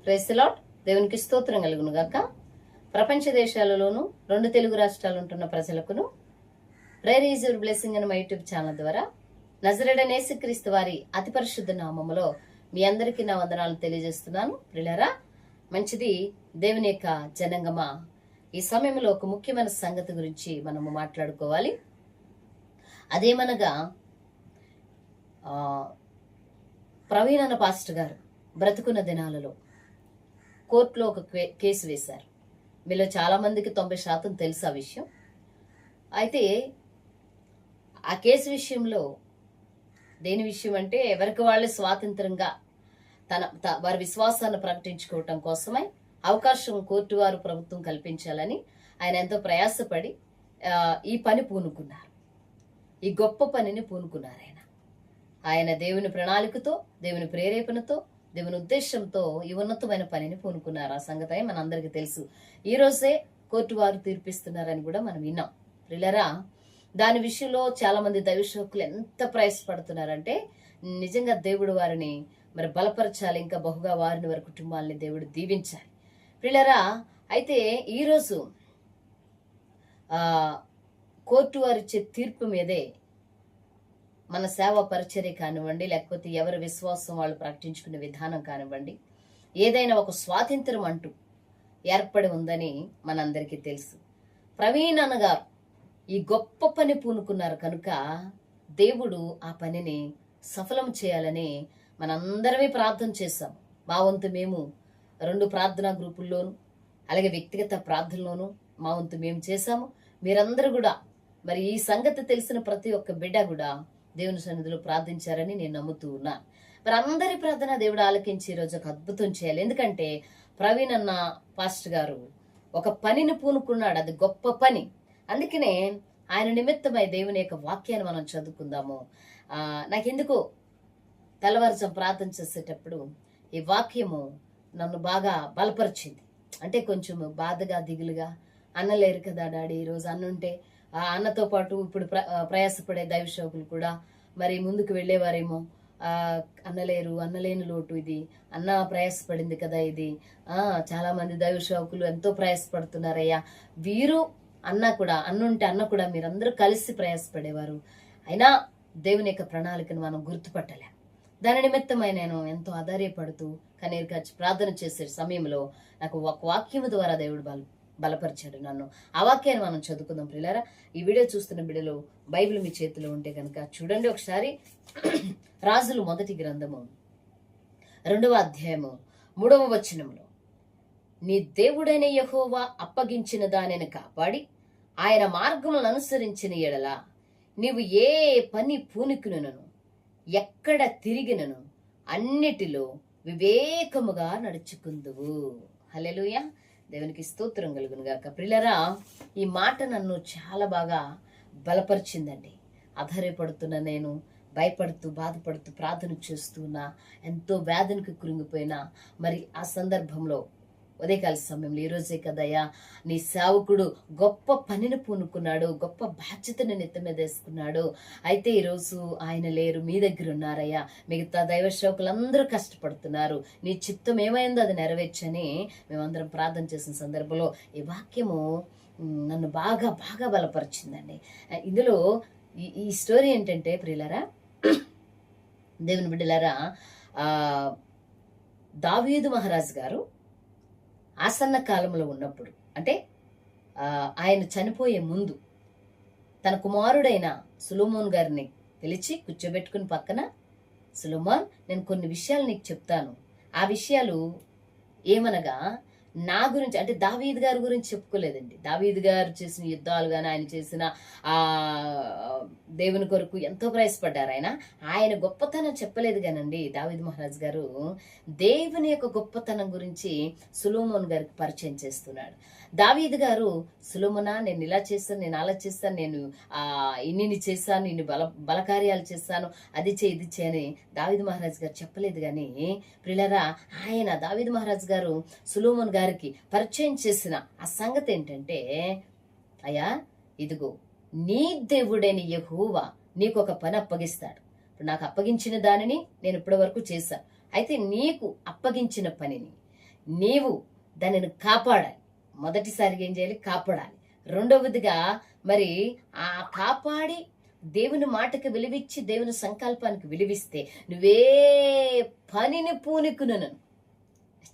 Praise the lord. దేవునికి స్తోత్రం కలుగును గాక. ప్రపంచ దేశాలలోను 2 తెలుగు రాష్ట్రాలు ఉంటున్న ప్రజలకును ప్రేయర్ ఈజ్ యువర్ బ్లెస్సింగ్ అని మా యూట్యూబ్ ఛానల్ ద్వారా నజరేయుడైన యేసుక్రీస్తు వారి అతి పరిశుద్ధ నామములో మీ అందరికీ నా వందనాలు తెలియజేస్తున్నాను. ప్రియులారా, మంచిది దేవుని యొక్క జనంగమా, ఈ సమయంలో ఒక ముఖ్యమైన సంగతి గురించి మనము మాట్లాడుకోవాలి. అదేమనగా ప్రవీణ్ అన్న పాస్టర్ గారు బ్రతుకున్న దినాలలో కోర్టులో ఒక కేసు వేశారు. మీలో చాలా మందికి 90% తెలుసు ఆ విషయం. అయితే ఆ కేసు విషయంలో దేని విషయం అంటే, ఎవరికి వాళ్ళే స్వాతంత్రంగా వారి విశ్వాసాన్ని ప్రకటించుకోవటం కోసమై అవకాశం కోర్టు వారు ప్రభుత్వం కల్పించాలని ఆయన ఎంతో ప్రయాసపడి ఈ పని పూనుకున్నారు. ఈ గొప్ప పనిని పూనుకున్నారు. ఆయన దేవుని ప్రణాళికతో, దేవుని ప్రేరేపణతో, దేవుని ఉద్దేశంతో ఈ ఉన్నతమైన పనిని పూనుకున్నారు. ఆ సంగతి మనందరికీ తెలుసు. ఈ రోజే కోర్టు వారు తీర్పిస్తున్నారని కూడా మనం విన్నాం. ప్రియులారా, దాని విషయంలో చాలా మంది దైవసేవకులు ఎంత ప్రయాసపడుతున్నారంటే, నిజంగా దేవుడు వారిని మరి బలపరచాలి, ఇంకా బహుగా వారిని వారి కుటుంబాలని దేవుడు దీవించాలి. ప్రియులారా, అయితే ఈరోజు కోర్టు వారిచ్చే తీర్పు మీదే మన సేవా పరిచర్య కానివ్వండి, లేకపోతే ఎవరి విశ్వాసం వాళ్ళు ప్రకటించుకునే విధానం కానివ్వండి, ఏదైనా ఒక స్వాతంత్రం అంటూ ఏర్పడి ఉందని మనందరికీ తెలుసు. ప్రవీణ్ అన్నగారు ఈ గొప్ప పని పూనుకున్నారు కనుక దేవుడు ఆ పనిని సఫలం చేయాలని మనందరమే ప్రార్థన చేశాం. మా వంతు మేము 2 ప్రార్థనా గ్రూపుల్లోనూ, అలాగే వ్యక్తిగత ప్రార్థనలోనూ మా వంతు మేము చేశాము. మీరందరూ కూడా మరి ఈ సంగతి తెలిసిన ప్రతి ఒక్క బిడ్డ కూడా దేవుని సన్నిధిలో ప్రార్థించారని నేను నమ్ముతూ ఉన్నాను. మరి అందరి ప్రార్థన దేవుడు ఆలకించి ఈరోజు ఒక అద్భుతం చేయాలి. ఎందుకంటే ప్రవీణ్ అన్న పాస్టర్ గారు ఒక పనిని పూనుకున్నాడు. అది గొప్ప పని. అందుకనే ఆయన నిమిత్తమై దేవుని యొక్క వాక్యాన్ని మనం చదువుకుందాము. నాకెందుకో తెల్లవారుజాం ప్రార్థన చేసేటప్పుడు ఈ వాక్యము నన్ను బాగా బలపరిచింది. అంటే కొంచెం బాధగా, దిగులుగా, అన్నలేరు కదా డాడీ, ఈరోజు అన్నుంటే ఆ అన్నతో పాటు ఇప్పుడు ప్రయాసపడే దైవసేవకులు కూడా మరి ముందుకు వెళ్ళేవారేమో. అన్నలేరు, అన్నలేని లోటు ఇది, అన్న ప్రయాసపడింది కదా ఇది. చాలా మంది దైవసేవకులు ఎంతో ప్రయాసపడుతున్నారయ్యా. వీరు అన్న కూడా, అన్నుంటే అన్న కూడా మీరందరూ కలిసి ప్రయాసపడేవారు. అయినా దేవుని యొక్క ప్రణాళికను మనం గుర్తుపట్టలేం. దాని నిమిత్తమై నేను ఎంతో ఆధార్యపడుతూ కన్నీరు కార్చి ప్రార్థన చేసే సమయంలో నాకు ఒక వాక్యము ద్వారా దేవుడు బలపరిచాడు నన్ను. ఆ వాక్యాన్ని మనం చదువుకుందాం. ప్రియులారా, ఈ వీడియో చూస్తున్న బిడ్డలు బైబిల్ మీ చేతిలో ఉంటే కనుక చూడండి ఒకసారి. రాజులు 1 గ్రంథము 2వ అధ్యాయము 3వ వచనంలో, నీ దేవుడైన యెహోవా అప్పగించిన దానిని కాపాడి ఆయన మార్గములను అనుసరించిన ఎడల నీవు ఏ పని పూనుకునను, ఎక్కడ తిరిగినను అన్నిటిలో వివేకముగా నడుచుకుందువు. హల్లెలూయా. దేవునికి స్తోత్రం కలుగును గాక. ప్రియులారా, ఈ మాట నన్ను చాలా బాగా బలపరిచిందండి. ఆధారపడుతున్న నేను భయపడుతూ, బాధపడుతూ, ప్రార్థన చేస్తున్నా, ఎంతో వేదనకు కృంగిపోయినా, మరి ఆ సందర్భంలో ఉదయకాల సమయంలో ఈరోజే కదయ్యా నీ సేవకుడు గొప్ప పనిని పూనుకున్నాడు, గొప్ప బాధ్యతను నెత్తి మీద వేసుకున్నాడు. అయితే ఈరోజు ఆయన లేరు, మీ దగ్గర ఉన్నారయ్యా. మిగతా దైవ సేవకులందరూ కష్టపడుతున్నారు, నీ చిత్తం ఏమైందో అది నెరవేర్చని మేమందరం ప్రార్థన చేసిన సందర్భంలో ఈ వాక్యము నన్ను బాగా బాగా బలపరిచిందండి. ఇందులో ఈ స్టోరీ ఏంటంటే, ప్రియులారా, దేవుని బిడ్డలారా, దావీదు మహారాజు గారు ఆసన్న కాలంలో ఉన్నప్పుడు, అంటే ఆయన చనిపోయే ముందు తన కుమారుడైన సొలొమోన్ గారిని పిలిచి కూర్చోబెట్టుకుని పక్కన, సొలొమోన్, నేను కొన్ని విషయాలు నీకు చెప్తాను. ఆ విషయాలు ఏమనగా నా గురించి, అంటే దావీదు గారి గురించి చెప్పుకోలేదండి. దావీదు గారు చేసిన యుద్ధాలు కానీ, ఆయన చేసిన దేవుని కొరకు ఎంతో ప్రయాసపడ్డారు. ఆయన గొప్పతనం చెప్పలేదు కానండి. దావీదు మహారాజు గారు దేవుని యొక్క గొప్పతనం గురించి సొలొమోన్ గారికి పరిచయం చేస్తున్నాడు. దావీదు గారు, సొలొమోనా, నేను ఇలా చేస్తాను, నేను అలా చేస్తాను, నేను ఇన్ని చేశాను, ఇన్ని బలకార్యాలు చేస్తాను, అది చే ఇది చేయని దావీదు మహారాజు గారు చెప్పలేదు. కానీ ప్రియులారా, ఆయన దావీదు మహారాజు గారు సొలొమోన్ గారికి పరిచయం చేసిన ఆ సంగతి ఏంటంటే, అయ్యా ఇదిగో నీ దేవుడైన యెహోవా నీకు ఒక పని అప్పగిస్తాడు. నాకు అప్పగించిన దానిని నేను ఇప్పటి వరకు చేశాను. అయితే నీకు అప్పగించిన పనిని నీవు దానిని కాపాడాలి. మొదటిసారిగా ఏం చేయాలి? కాపాడాలి. రెండవదిగా మరి ఆ కాపాడి దేవుని మాటకి విలువిచ్చి దేవుని సంకల్పానికి విలువిస్తే నువ్వే పనిని పూనుకును.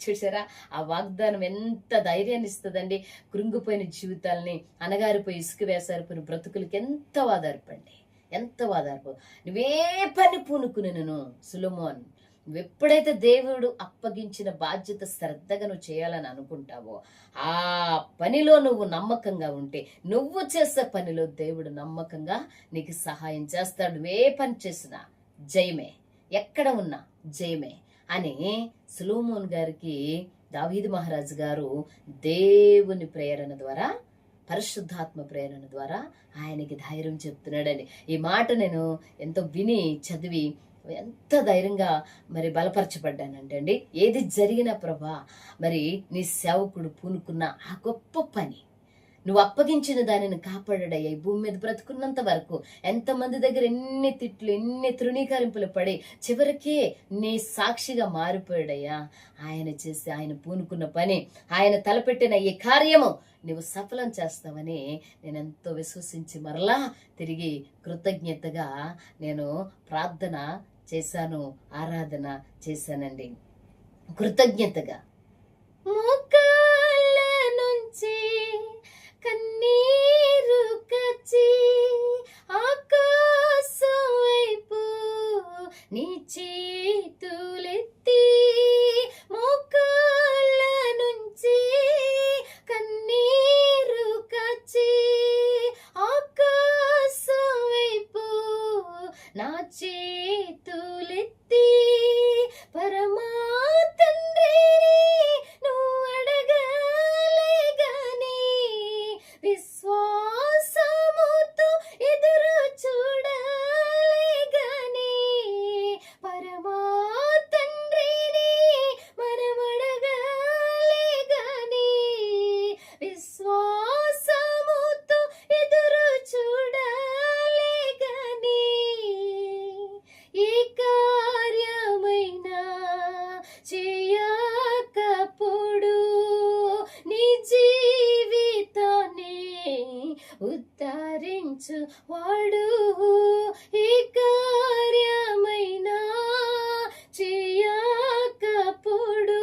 చూసారా ఆ వాగ్దానం ఎంత ధైర్యాన్ని ఇస్తుందండి. కృంగిపోయిన జీవితాలని, అనగారిపోయి ఇసుక వేసారిపోయిన బ్రతుకులకి ఎంత వాదార్పండి, ఎంత వాదార్పు. నువ్వే పని పూనుకును సులోమోన్. నువ్వెప్పుడైతే దేవుడు అప్పగించిన బాధ్యత శ్రద్ధగా నువ్వు చేయాలని అనుకుంటావో ఆ పనిలో నువ్వు నమ్మకంగా ఉంటే నువ్వు చేసే పనిలో దేవుడు నమ్మకంగా నీకు సహాయం చేస్తాడు. నువ్వే పని చేసినా జయమే, ఎక్కడ ఉన్నా జయమే అని సులోమోన్ గారికి దావీదు మహారాజు గారు దేవుని ప్రేరణ ద్వారా, పరిశుద్ధాత్మ ప్రేరణ ద్వారా ఆయనకి ధైర్యం చెప్తున్నాడండి. ఈ మాట నేను ఎంతో విని చదివి ఎంత ధైర్యంగా మరి బలపరచబడ్డానంటే అండి, ఏది జరిగినా ప్రభా మరి నీ సేవకుడు పూనుకున్న ఆ గొప్ప పని నువ్వు అప్పగించిన దానిని కాపాడాడయ్యా. ఈ భూమి మీద బ్రతుకున్నంత వరకు ఎంతమంది దగ్గర ఎన్ని తిట్లు, ఎన్ని తృణీకరింపులు పడి చివరికే నీ సాక్షిగా మారిపోయాడయ్యా. ఆయన చేసి ఆయన పూనుకున్న పని, ఆయన తలపెట్టిన ఈ కార్యము నువ్వు సఫలం చేస్తావని నేను ఎంతో విశ్వసించి మరలా తిరిగి కృతజ్ఞతగా నేను ప్రార్థన చేశాను, ఆరాధన చేశానండి. కృతజ్ఞతగా మోకాళ్ళ నుంచి కన్నీరు కచ్చి ఆకాశం వైపు నీ చేతులెత్తి, మోకాళ్ళ నుంచి కన్నీరు కచ్చి ఆకాశం వైపు నా చేతులెత్తి పరమా తండ్రి నువ్వు అడగాలే గాని విశ్వాసముతో ఎదురు చూడాలే గాని పరమా తండ్రిని మనం అడగాలే గాని విశ్వాసముతో ఎదురు చూడాలే గాని ఏ కార్యమైనా చేయకపోడు నీ జీవితాన్ని ఉద్ధరించు వాడు. ఏ కార్యమైనా చేయకపోడు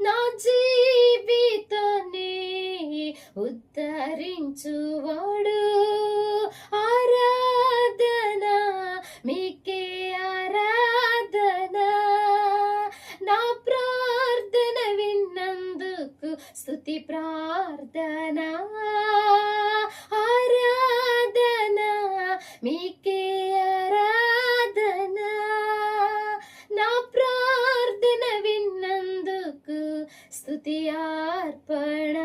నా జీవితాన్ని ఉద్ధరించువాడు. ఆరాధన మీకే ఆరాధన, నా ప్రార్థన విన్నందుకు స్తుతి ప్రార్థన. ఆరాధన మీకే ఆరాధన, నా ప్రార్థన విన్నందుకు స్తుతి అర్పణ.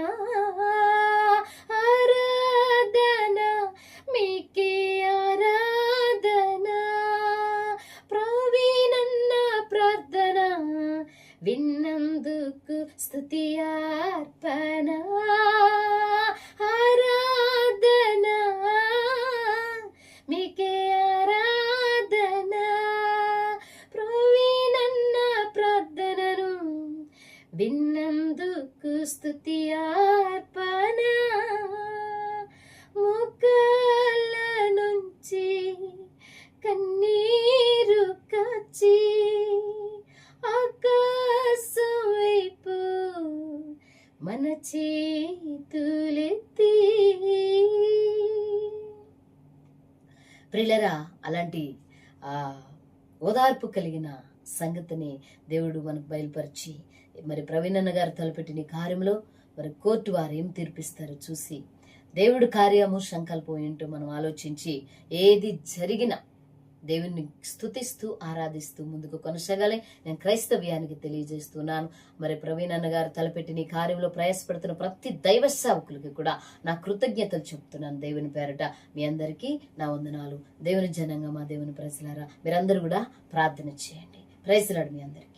ఆరాధన మీకే ఆరాధన, ప్రవీణన్న ప్రార్థన విన్నందుకు స్తుతి అర్పణ. ఆరాధన మీకే ఆరాధన, ప్రవీణన్న ప్రార్థనను విన్నందుకు స్తుతి అర్పణ. మోకాళ్ళ నుంచి కన్నీరు కాచి ఆకాశం వైపు మన చేతులెత్తి. ప్రియులరా, అలాంటి ఓదార్పు కలిగిన సంగతిని దేవుడు మనకు బయలుపరిచి మరి ప్రవీణన్న గారు తలపెట్టిన ఈ కార్యంలో మరి కోర్టు వారు ఏం తీర్పిస్తారో చూసి దేవుడు కార్యము సంకల్పం ఏంటో మనం ఆలోచించి ఏది జరిగినా దేవుణ్ణి స్తుతిస్తూ ఆరాధిస్తూ ముందుకు కొనసాగాలి. నేను క్రైస్తవ్యానికి తెలియజేస్తున్నాను. మరి ప్రవీణన్న గారు తలపెట్టిన ఈ కార్యంలో ప్రయాసపడుతున్న ప్రతి దైవ సేవకులకి కూడా నా కృతజ్ఞతలు చెప్తున్నాను దేవుని పేరట. మీ అందరికీ నా వందనాలు. దేవుని జనంగా మా దేవుని ప్రజలారా మీరందరూ కూడా ప్రార్థన చేయండి. ప్రైజ్ లార్డ్ మీ అందరికీ.